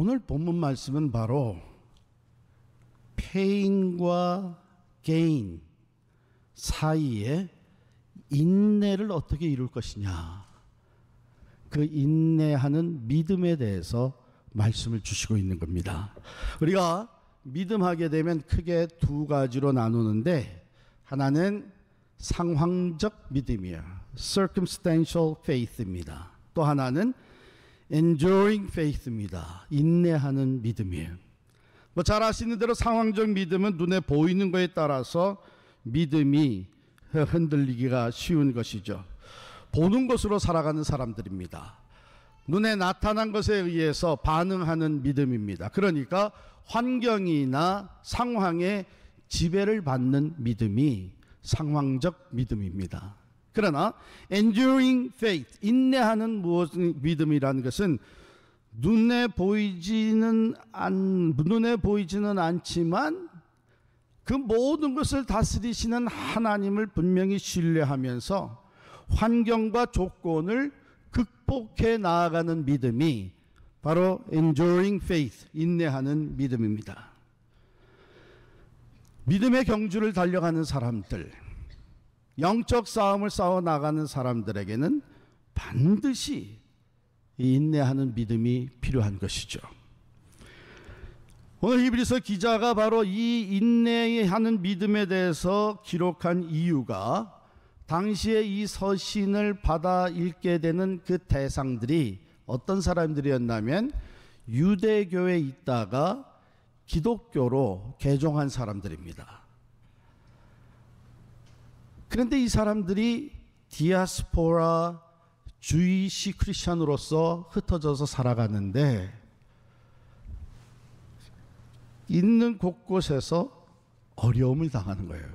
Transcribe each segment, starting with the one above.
오늘 본문 말씀은 바로 pain과 gain 사이에 인내를 어떻게 이룰 것이냐, 그 인내하는 믿음에 대해서 말씀을 주시고 있는 겁니다. 우리가 믿음하게 되면 크게 두 가지로 나누는데, 하나는 상황적 믿음이에요. circumstantial faith입니다. 또 하나는 enduring faith입니다. 인내하는 믿음이에요. 뭐 잘 아시는 대로 상황적 믿음은 눈에 보이는 것에 따라서 믿음이 흔들리기가 쉬운 것이죠. 보는 것으로 살아가는 사람들입니다. 눈에 나타난 것에 의해서 반응하는 믿음입니다. 그러니까 환경이나 상황에 지배를 받는 믿음이 상황적 믿음입니다. 그러나 enduring faith, 인내하는 믿음이라는 것은 눈에 보이지는 않지만 그 모든 것을 다스리시는 하나님을 분명히 신뢰하면서 환경과 조건을 극복해 나아가는 믿음이 바로 enduring faith, 인내하는 믿음입니다. 믿음의 경주를 달려가는 사람들, 영적 싸움을 싸워 나가는 사람들에게는 반드시 인내하는 믿음이 필요한 것이죠. 오늘 히브리서 기자가 바로 이 인내하는 믿음에 대해서 기록한 이유가, 당시에 이 서신을 받아 읽게 되는 그 대상들이 어떤 사람들이었냐면 유대교에 있다가 기독교로 개종한 사람들입니다. 그런데 이 사람들이 디아스포라 주이시 크리스천으로서 흩어져서 살아가는데 있는 곳곳에서 어려움을 당하는 거예요.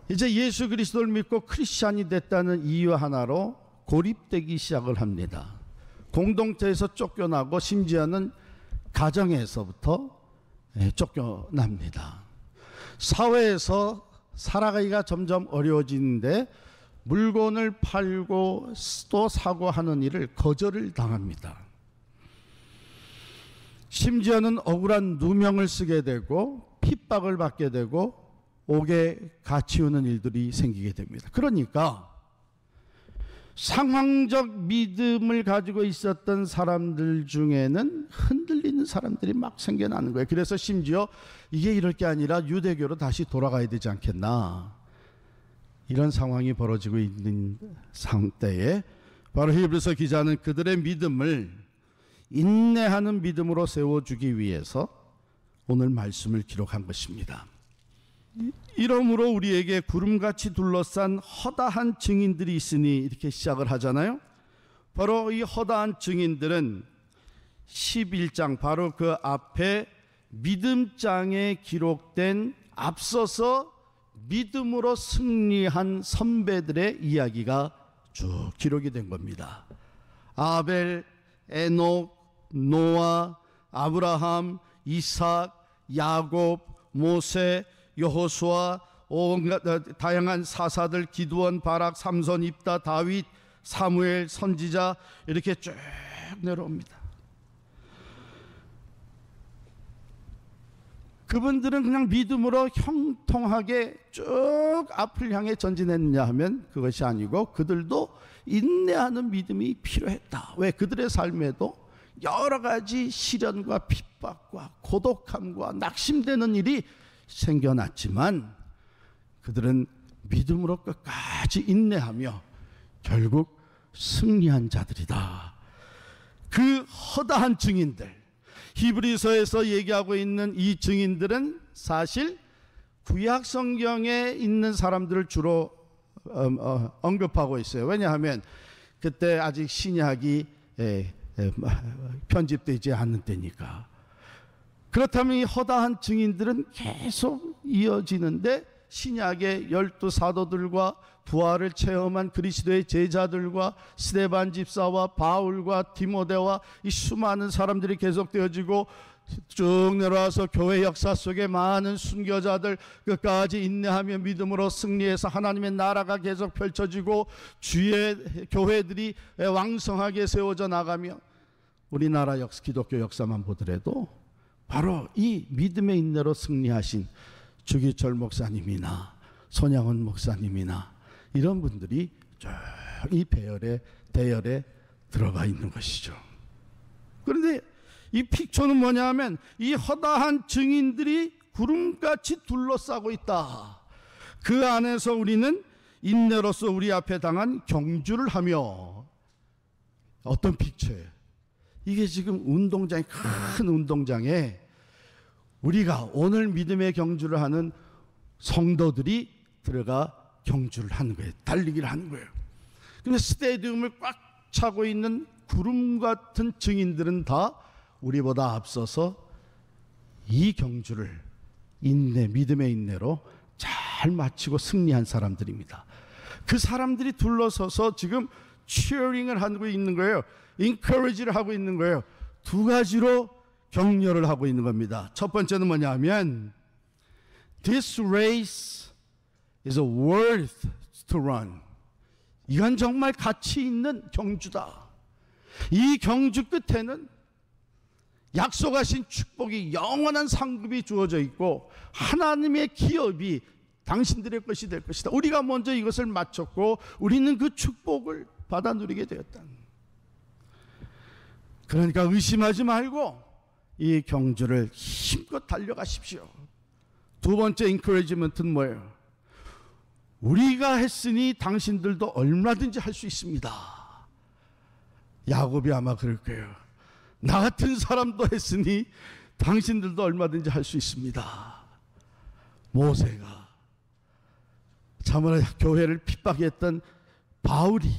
이제 예수 그리스도를 믿고 크리스천이 됐다는 이유 하나로 고립되기 시작을 합니다. 공동체에서 쫓겨나고 심지어는 가정에서부터 쫓겨납니다. 사회에서 살아가기가 점점 어려워지는데 물건을 팔고 또 사고 하는 일을 거절을 당합니다. 심지어는 억울한 누명을 쓰게 되고 핍박을 받게 되고 옥에 갇히우는 일들이 생기게 됩니다. 그러니까 상황적 믿음을 가지고 있었던 사람들 중에는 흔들리는 사람들이 막 생겨나는 거예요. 그래서 심지어 이게 이럴 게 아니라 유대교로 다시 돌아가야 되지 않겠나, 이런 상황이 벌어지고 있는 상태에 바로 히브리서 기자는 그들의 믿음을 인내하는 믿음으로 세워주기 위해서 오늘 말씀을 기록한 것입니다. 이러므로 우리에게 구름같이 둘러싼 허다한 증인들이 있으니, 이렇게 시작을 하잖아요. 바로 이 허다한 증인들은 11장 바로 그 앞에 믿음장에 기록된 앞서서 믿음으로 승리한 선배들의 이야기가 쭉 기록이 된 겁니다. 아벨, 에녹, 노아, 아브라함, 이삭, 야곱, 모세, 여호수아, 온갖 다양한 사사들, 기드온, 바락, 삼손, 입다, 다윗, 사무엘, 선지자, 이렇게 쭉 내려옵니다. 그분들은 그냥 믿음으로 형통하게 쭉 앞을 향해 전진했느냐 하면 그것이 아니고 그들도 인내하는 믿음이 필요했다. 왜? 그들의 삶에도 여러 가지 시련과 핍박과 고독함과 낙심되는 일이 생겨났지만 그들은 믿음으로 끝까지 인내하며 결국 승리한 자들이다. 그 허다한 증인들, 히브리서에서 얘기하고 있는 이 증인들은 사실 구약 성경에 있는 사람들을 주로 언급하고 있어요. 왜냐하면 그때 아직 신약이 편집되지 않는 때니까. 그렇다면 이 허다한 증인들은 계속 이어지는데 신약의 12 사도들과 부활을 체험한 그리스도의 제자들과 스데반 집사와 바울과 디모데와 이 수많은 사람들이 계속되어지고 쭉 내려와서 교회 역사 속에 많은 순교자들 끝까지 인내하며 믿음으로 승리해서 하나님의 나라가 계속 펼쳐지고 주의 교회들이 왕성하게 세워져 나가며 우리나라 기독교 역사만 보더라도 바로 이 믿음의 인내로 승리하신 주기철 목사님이나 손양원 목사님이나 이런 분들이 이 대열에 들어가 있는 것이죠. 그런데 이 픽처는 뭐냐 하면 이 허다한 증인들이 구름같이 둘러싸고 있다. 그 안에서 우리는 인내로서 우리 앞에 당한 경주를 하며, 어떤 픽처예요? 이게 지금 큰 운동장에 우리가 오늘 믿음의 경주를 하는 성도들이 들어가 경주를 하는 거예요. 달리기를 하는 거예요. 근데 스테디움을 꽉 차고 있는 구름 같은 증인들은 다 우리보다 앞서서 이 경주를 믿음의 인내로 잘 마치고 승리한 사람들입니다. 그 사람들이 둘러서서 지금 cheering을 하고 있는 거예요. encourage를 하고 있는 거예요. 두 가지로 격려를 하고 있는 겁니다. 첫 번째는 뭐냐 하면 This race is worth to run. 이건 정말 가치 있는 경주다. 이 경주 끝에는 약속하신 축복이, 영원한 상급이 주어져 있고 하나님의 기업이 당신들의 것이 될 것이다. 우리가 먼저 이것을 마쳤고 우리는 그 축복을 받아 누리게 되었다. 그러니까 의심하지 말고 이 경주를 힘껏 달려가십시오. 두 번째 인커리지먼트는 뭐예요? 우리가 했으니 당신들도 얼마든지 할 수 있습니다. 야곱이 아마 그럴 거예요. 나 같은 사람도 했으니 당신들도 얼마든지 할 수 있습니다. 모세가, 참으로 교회를 핍박했던 바울이,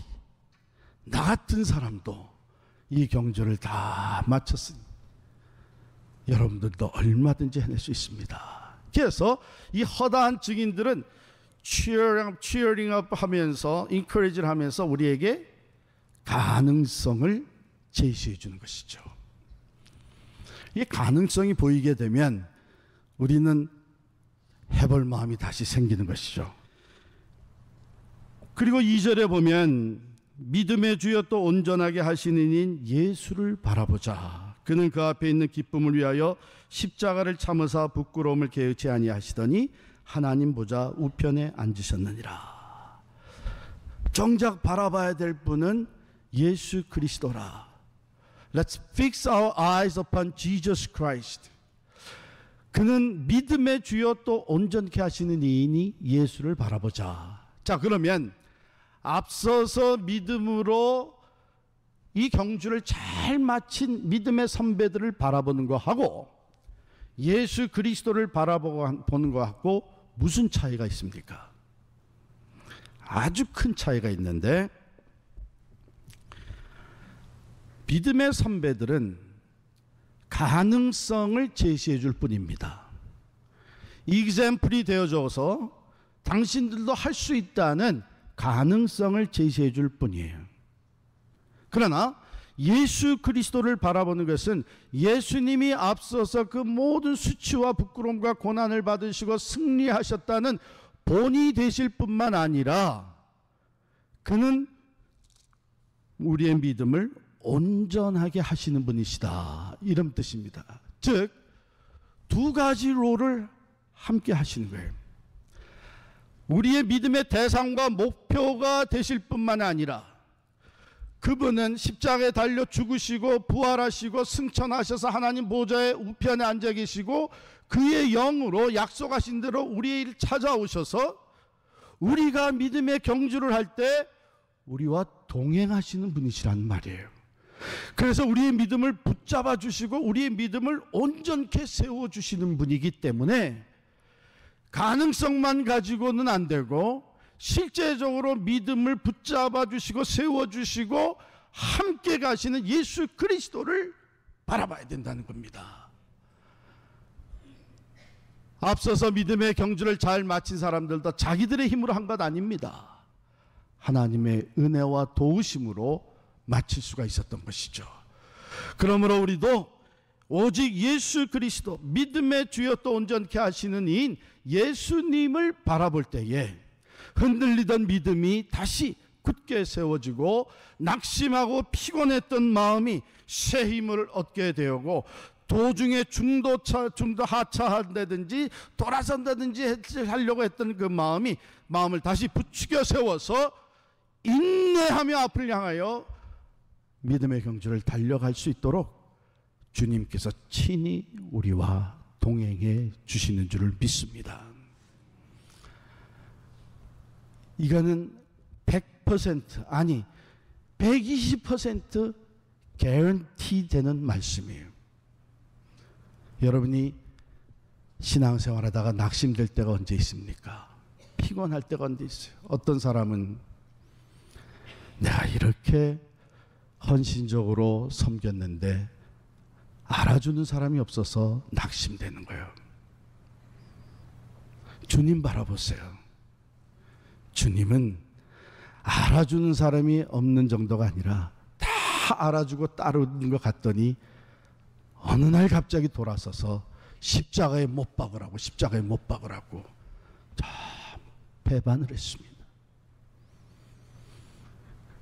나 같은 사람도 이 경주를 다 마쳤으니 여러분들도 얼마든지 해낼 수 있습니다. 그래서 이 허다한 증인들은 cheering up 하면서, encourage를 하면서 우리에게 가능성을 제시해 주는 것이죠. 이 가능성이 보이게 되면 우리는 해볼 마음이 다시 생기는 것이죠. 그리고 2절에 보면 믿음의 주여 또 온전하게 하시는 이인 예수를 바라보자. 그는 그 앞에 있는 기쁨을 위하여 십자가를 참으사 부끄러움을 개의치 아니하시더니 하나님 보좌 우편에 앉으셨느니라. 정작 바라봐야 될 분은 예수 그리스도라. Let's fix our eyes upon Jesus Christ. 그는 믿음의 주여 또 온전케 하시는 이인이 예수를 바라보자. 자, 그러면 앞서서 믿음으로 이 경주를 잘 마친 믿음의 선배들을 바라보는 것하고 예수 그리스도를 바라보는 것하고 무슨 차이가 있습니까? 아주 큰 차이가 있는데, 믿음의 선배들은 가능성을 제시해 줄 뿐입니다. 이그샘플이 되어줘서 당신들도 할 수 있다는 가능성을 제시해 줄 뿐이에요. 그러나 예수 그리스도를 바라보는 것은 예수님이 앞서서 그 모든 수치와 부끄러움과 고난을 받으시고 승리하셨다는 본이 되실 뿐만 아니라 그는 우리의 믿음을 온전하게 하시는 분이시다, 이런 뜻입니다. 즉, 두 가지 롤을 함께 하시는 거예요. 우리의 믿음의 대상과 목표가 되실 뿐만 아니라 그분은 십자가에 달려 죽으시고 부활하시고 승천하셔서 하나님 보좌의 우편에 앉아 계시고 그의 영으로 약속하신 대로 우리를 찾아오셔서 우리가 믿음의 경주를 할 때 우리와 동행하시는 분이시란 말이에요. 그래서 우리의 믿음을 붙잡아 주시고 우리의 믿음을 온전케 세워주시는 분이기 때문에 가능성만 가지고는 안 되고 실제적으로 믿음을 붙잡아 주시고 세워주시고 함께 가시는 예수 그리스도를 바라봐야 된다는 겁니다. 앞서서 믿음의 경주를 잘 마친 사람들도 자기들의 힘으로 한 것 아닙니다. 하나님의 은혜와 도우심으로 마칠 수가 있었던 것이죠. 그러므로 우리도 오직 예수 그리스도, 믿음의 주여 또 온전케 하시는 이인 예수님을 바라볼 때에 흔들리던 믿음이 다시 굳게 세워지고 낙심하고 피곤했던 마음이 새 힘을 얻게 되고 도중에 중도 하차한다든지 돌아선다든지 하려고 했던 그 마음을 다시 부추겨 세워서 인내하며 앞을 향하여 믿음의 경주를 달려갈 수 있도록 주님께서 친히 우리와 동행해 주시는 줄을 믿습니다. 이거는 100% 아니 120% 개런티 되는 말씀이에요. 여러분이 신앙생활하다가 낙심될 때가 언제 있습니까? 피곤할 때가 언제 있어요? 어떤 사람은 내가 이렇게 헌신적으로 섬겼는데 알아주는 사람이 없어서 낙심되는 거예요. 주님 바라보세요. 주님은 알아주는 사람이 없는 정도가 아니라 다 알아주고 따르는 것 같더니 어느 날 갑자기 돌아서서 십자가에 못 박으라고 참 배반을 했습니다.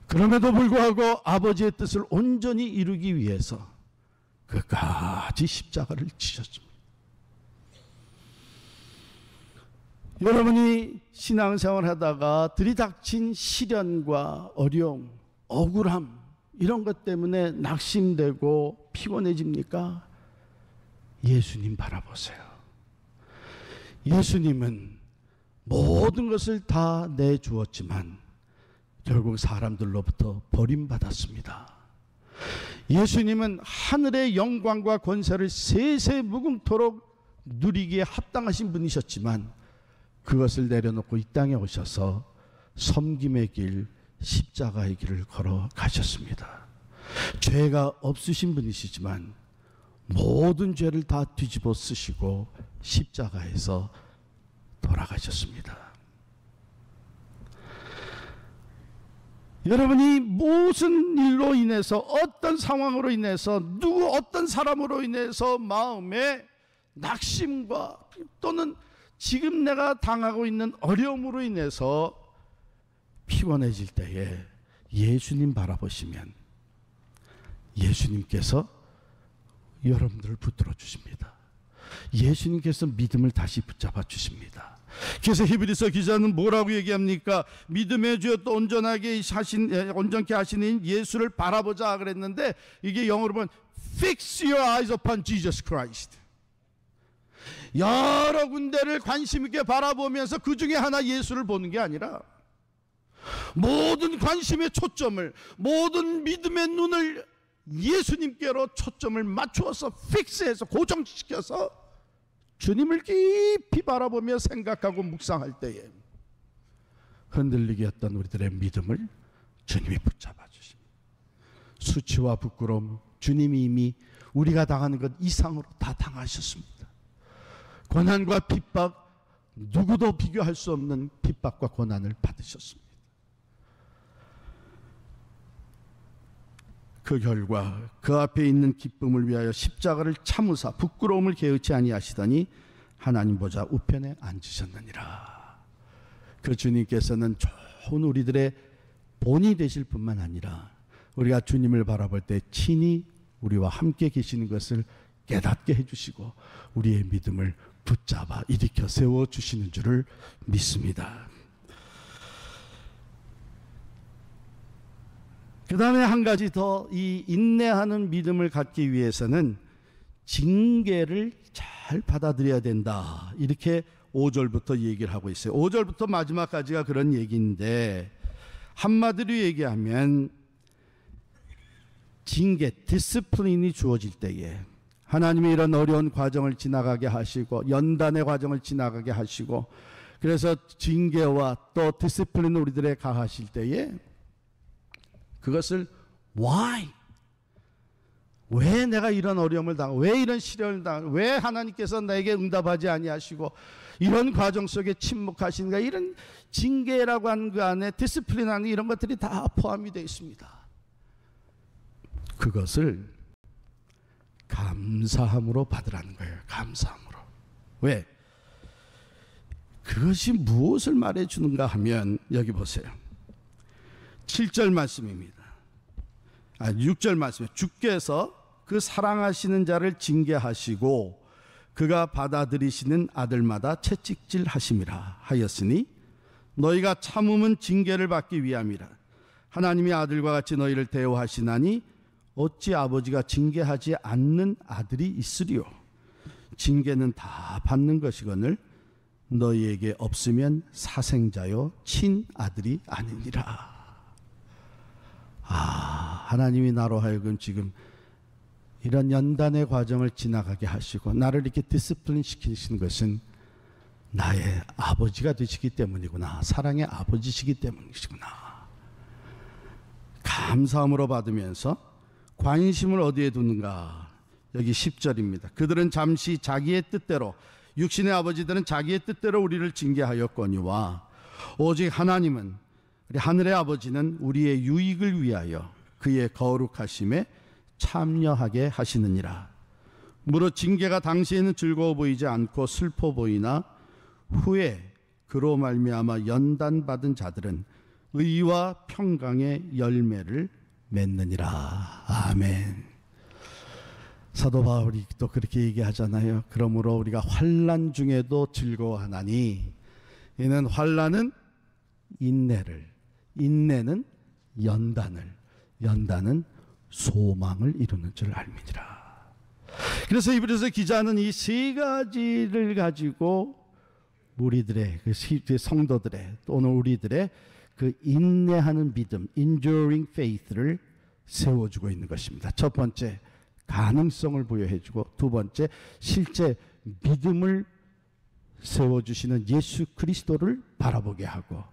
그럼에도 불구하고 아버지의 뜻을 온전히 이루기 위해서 끝까지 십자가를 지셨습니다. 여러분이 신앙생활 하다가 들이닥친 시련과 어려움, 억울함 이런 것 때문에 낙심되고 피곤해집니까? 예수님 바라보세요. 예수님은 모든 것을 다 내주었지만 결국 사람들로부터 버림받았습니다. 예수님은 하늘의 영광과 권세를 세세무궁토록 누리기에 합당하신 분이셨지만 그것을 내려놓고 이 땅에 오셔서 섬김의 길, 십자가의 길을 걸어가셨습니다. 죄가 없으신 분이시지만 모든 죄를 다 뒤집어 쓰시고 십자가에서 돌아가셨습니다. 여러분이 무슨 일로 인해서 어떤 상황으로 인해서 어떤 사람으로 인해서 마음에 낙심과 또는 지금 내가 당하고 있는 어려움으로 인해서 피곤해질 때에 예수님 바라보시면 예수님께서 여러분들을 붙들어 주십니다. 예수님께서 믿음을 다시 붙잡아 주십니다. 그래서 히브리서 기자는 뭐라고 얘기합니까? 믿음의 주여 또 온전케 하시는 예수를 바라보자 그랬는데 이게 영어로 보면 Fix your eyes upon Jesus Christ. 여러 군데를 관심 있게 바라보면서 그 중에 하나 예수를 보는 게 아니라 모든 관심의 초점을, 모든 믿음의 눈을 예수님께로 초점을 맞추어서 픽스해서 고정시켜서 주님을 깊이 바라보며 생각하고 묵상할 때에 흔들리게 했던 우리들의 믿음을 주님이 붙잡아 주십니다. 수치와 부끄러움, 주님이 이미 우리가 당하는 것 이상으로 다 당하셨습니다. 고난과 핍박, 누구도 비교할 수 없는 핍박과 고난을 받으셨습니다. 그 결과 그 앞에 있는 기쁨을 위하여 십자가를 참으사 부끄러움을 개의치 아니하시더니 하나님 보좌 우편에 앉으셨느니라. 그 주님께서는 좋은 우리들의 본이 되실 뿐만 아니라 우리가 주님을 바라볼 때 친히 우리와 함께 계시는 것을 깨닫게 해주시고 우리의 믿음을 붙잡아 일으켜 세워주시는 줄을 믿습니다. 그 다음에 한 가지 더 이 인내하는 믿음을 갖기 위해서는 징계를 잘 받아들여야 된다. 이렇게 5절부터 얘기를 하고 있어요. 5절부터 마지막까지가 그런 얘기인데 한마디로 얘기하면 징계, 디스플린이 주어질 때에 하나님이 이런 어려운 과정을 지나가게 하시고 연단의 과정을 지나가게 하시고 그래서 징계와 또 디스플린을 우리들에 가하실 때에 그것을 why? 왜 내가 이런 어려움을 당하고 왜 이런 시련을 당하고 왜 하나님께서 나에게 응답하지 아니하시고 이런 과정 속에 침묵하시는가 이런 징계라고 하는 그 안에 디스플린하는 이런 것들이 다 포함이 되어 있습니다. 그것을 감사함으로 받으라는 거예요. 감사함으로. 왜? 그것이 무엇을 말해주는가 하면 여기 보세요. 7절 말씀입니다. 6절 말씀에 주께서 그 사랑하시는 자를 징계하시고 그가 받아들이시는 아들마다 채찍질 하심이라 하였으니 너희가 참음은 징계를 받기 위함이라. 하나님이 아들과 같이 너희를 대우하시나니 어찌 아버지가 징계하지 않는 아들이 있으리요. 징계는 다 받는 것이거늘 너희에게 없으면 사생자요 친아들이 아니니라. 하나님이 나로 하여금 지금 이런 연단의 과정을 지나가게 하시고 나를 이렇게 디스플린 시키시는 것은 나의 아버지가 되시기 때문이구나. 사랑의 아버지시기 때문이시구나. 감사함으로 받으면서 관심을 어디에 두는가? 여기 10절입니다. 그들은 잠시 자기의 뜻대로, 육신의 아버지들은 자기의 뜻대로 우리를 징계하였거니와 오직 하나님은, 우리 하늘의 아버지는 우리의 유익을 위하여 그의 거룩하심에 참여하게 하시느니라. 무릇 징계가 당시에는 즐거워 보이지 않고 슬퍼 보이나 후에 그로 말미암아 연단받은 자들은 의와 평강의 열매를 맺느니라. 아멘. 사도 바울이 또 그렇게 얘기하잖아요. 그러므로 우리가 환난 중에도 즐거워하나니 이는 환난은 인내를, 인내는 연단을, 연단은 소망을 이루는 줄 알미니라. 그래서 이브리서 기자는 이 세 가지를 가지고 우리들의 그 성도들의 또는 우리들의 그 인내하는 믿음, enduring faith를 세워주고 있는 것입니다. 첫 번째, 가능성을 부여해주고, 두 번째, 실제 믿음을 세워주시는 예수 그리스도를 바라보게 하고,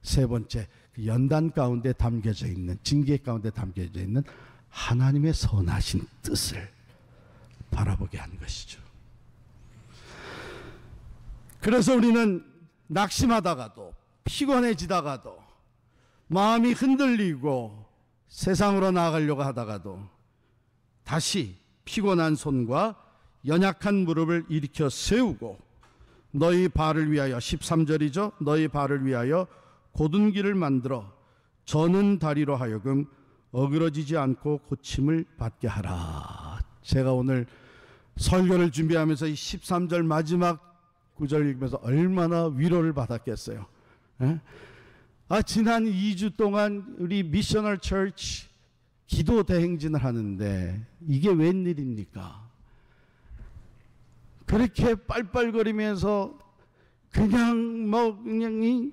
세 번째, 그 연단 가운데 담겨져 있는, 징계 가운데 담겨져 있는 하나님의 선하신 뜻을 바라보게 한 것이죠. 그래서 우리는 낙심하다가도, 피곤해지다가도, 마음이 흔들리고 세상으로 나아가려고 하다가도 다시 피곤한 손과 연약한 무릎을 일으켜 세우고 너희 발을 위하여, 13절이죠. 너희 발을 위하여 곧은 길을 만들어 저는 다리로 하여금 어그러지지 않고 고침을 받게 하라. 제가 오늘 설교를 준비하면서 이 13절 마지막 구절 읽으면서 얼마나 위로를 받았겠어요. 에? 지난 2주 동안 우리 미셔널 처치 기도 대행진을 하는데 이게 웬일입니까? 그렇게 빨빨거리면서 그냥 그냥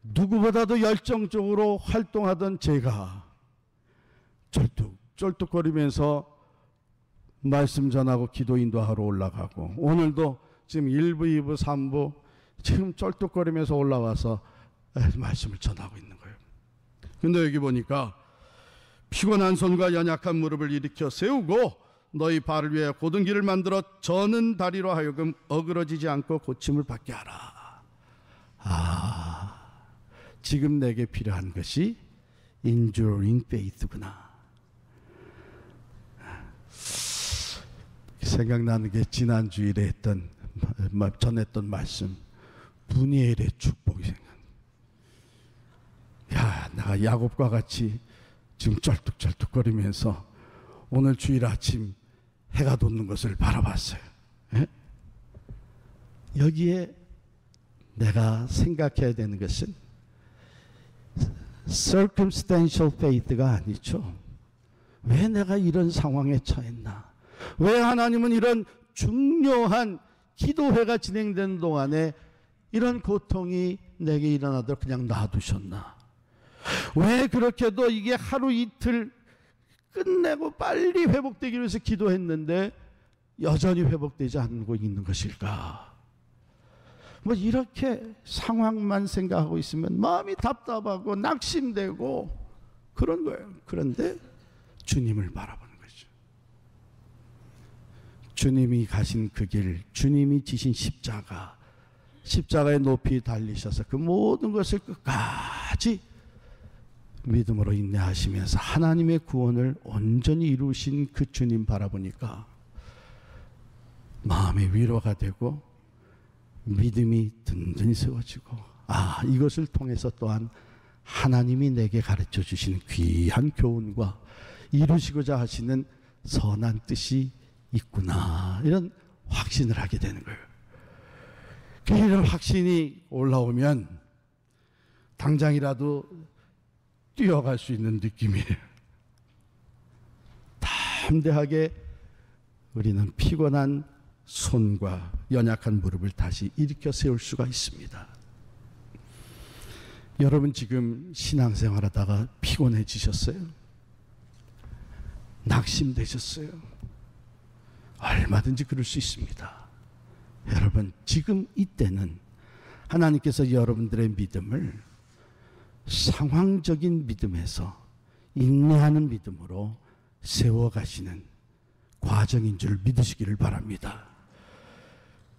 누구보다도 열정적으로 활동하던 제가 쩔뚝거리면서 말씀 전하고 기도 인도하러 올라가고, 오늘도 지금 1부, 2부, 3부 지금 쩔뚝거리면서 올라와서 말씀을 전하고 있는 거예요. 근데 여기 보니까 피곤한 손과 연약한 무릎을 일으켜 세우고 너희 발을 위해 곧은 길을 만들어 저는 다리로 하여금 어그러지지 않고 고침을 받게 하라. 지금 내게 필요한 것이 enduring faith구나. 생각나는 게 지난 주일에 전했던 말씀, 분이엘의 축복이 생각나. 내가 야곱과 같이 지금 쩔뚝쩔뚝거리면서 오늘 주일 아침 해가 돋는 것을 바라봤어요. 에? 여기에 내가 생각해야 되는 것은 circumstantial faith가 아니죠. 왜 내가 이런 상황에 처했나? 왜 하나님은 이런 중요한 기도회가 진행되는 동안에 이런 고통이 내게 일어나도록 그냥 놔두셨나? 왜 그렇게도 이게 하루 이틀 끝내고 빨리 회복되기 위해서 기도했는데 여전히 회복되지 않고 있는 것일까? 이렇게 상황만 생각하고 있으면 마음이 답답하고 낙심되고 그런 거예요. 그런데 주님을 바라보는 거죠. 주님이 가신 그 길, 주님이 지신 십자가의 높이 달리셔서 그 모든 것을 끝까지 믿음으로 인내하시면서 하나님의 구원을 온전히 이루신 그 주님 바라보니까 마음의 위로가 되고 믿음이 든든히 세워지고, 이것을 통해서 또한 하나님이 내게 가르쳐 주시는 귀한 교훈과 이루시고자 하시는 선한 뜻이 있구나, 이런 확신을 하게 되는 거예요. 이런 확신이 올라오면 당장이라도 뛰어갈 수 있는 느낌이에요. 담대하게 우리는 피곤한 손과 연약한 무릎을 다시 일으켜 세울 수가 있습니다. 여러분 지금 신앙생활 하다가 피곤해지셨어요? 낙심되셨어요? 얼마든지 그럴 수 있습니다. 여러분 지금 이때는 하나님께서 여러분들의 믿음을 상황적인 믿음에서 인내하는 믿음으로 세워가시는 과정인 줄 믿으시기를 바랍니다.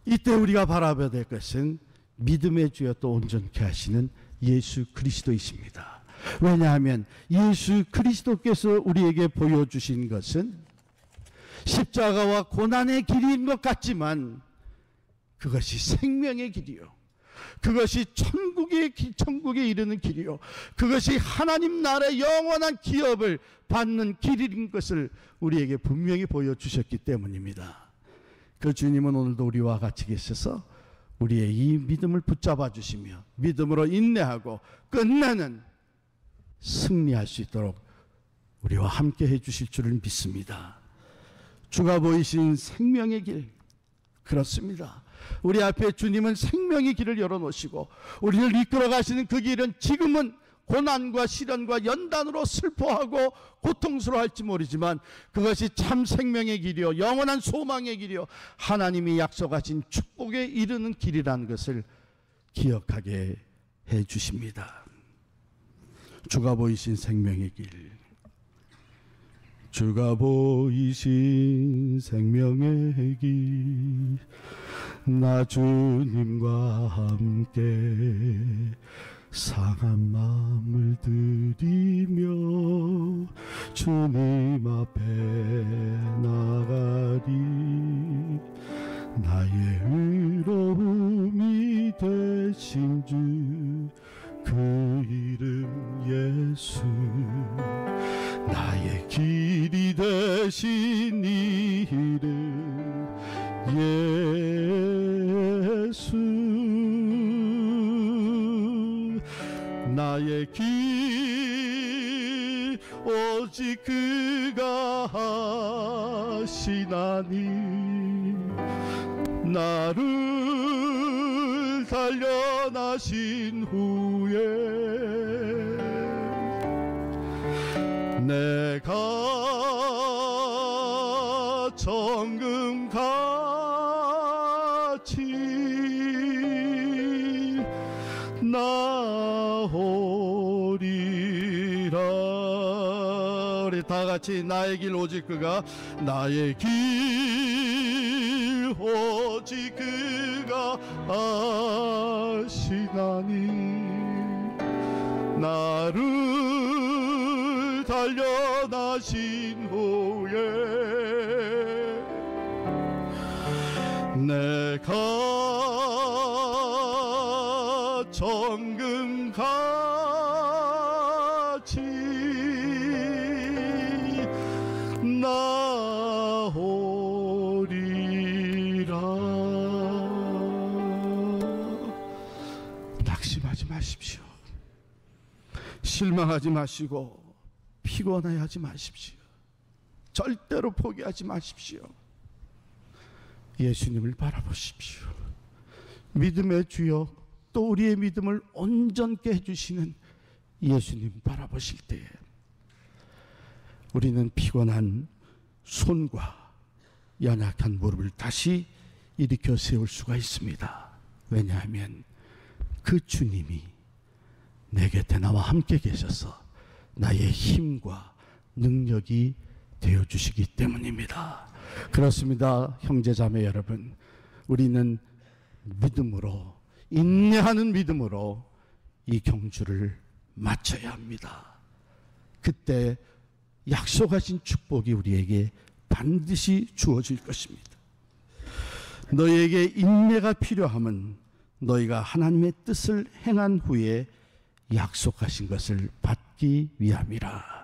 이때 우리가 바라봐야 될 것은 믿음의 주여 또 온전케 하시는 예수 그리스도이십니다. 왜냐하면 예수 그리스도께서 우리에게 보여주신 것은 십자가와 고난의 길인 것 같지만 그것이 생명의 길이요, 그것이 천국에 이르는 길이요, 그것이 하나님 나라의 영원한 기업을 받는 길인 것을 우리에게 분명히 보여주셨기 때문입니다. 그 주님은 오늘도 우리와 같이 계셔서 우리의 이 믿음을 붙잡아 주시며 믿음으로 인내하고 끝내는 승리할 수 있도록 우리와 함께 해주실 줄을 믿습니다. 주가 보이신 생명의 길, 그렇습니다. 우리 앞에 주님은 생명의 길을 열어놓으시고 우리를 이끌어 가시는 그 길은 지금은 고난과 시련과 연단으로 슬퍼하고 고통스러워할지 모르지만 그것이 참 생명의 길이요, 영원한 소망의 길이요, 하나님이 약속하신 축복에 이르는 길이라는 것을 기억하게 해 주십니다. 주가 보이신 생명의 길, 주가 보이신 생명의 길, 나 주님과 함께 상한 마음을 들이며 주님 앞에 나가리. 나의 의로움이 되신 주 그 이름 예수, 나의 길이 되신 이름 예수, 나의 길 오직 그가 하시나니 나를 단련하신 후에 내가 정금같이 나오리라. 우리 다같이 나의 길 오직 그가, 나의 길 오직 그가 아시나니 나를 단련하신 후에 내가 정금같이 나오리라. 낙심하지 마십시오. 실망하지 마시고 피곤해하지 마십시오. 절대로 포기하지 마십시오. 예수님을 바라보십시오. 믿음의 주여 또 우리의 믿음을 온전케 해주시는 예수님 바라보실 때에 우리는 피곤한 손과 연약한 무릎을 다시 일으켜 세울 수가 있습니다. 왜냐하면 그 주님이 내 곁에 나와 함께 계셔서 나의 힘과 능력이 되어주시기 때문입니다. 그렇습니다. 형제자매 여러분, 우리는 믿음으로, 인내하는 믿음으로 이 경주를 마쳐야 합니다. 그때 약속하신 축복이 우리에게 반드시 주어질 것입니다. 너희에게 인내가 필요함은 너희가 하나님의 뜻을 행한 후에 약속하신 것을 받기 위함이라.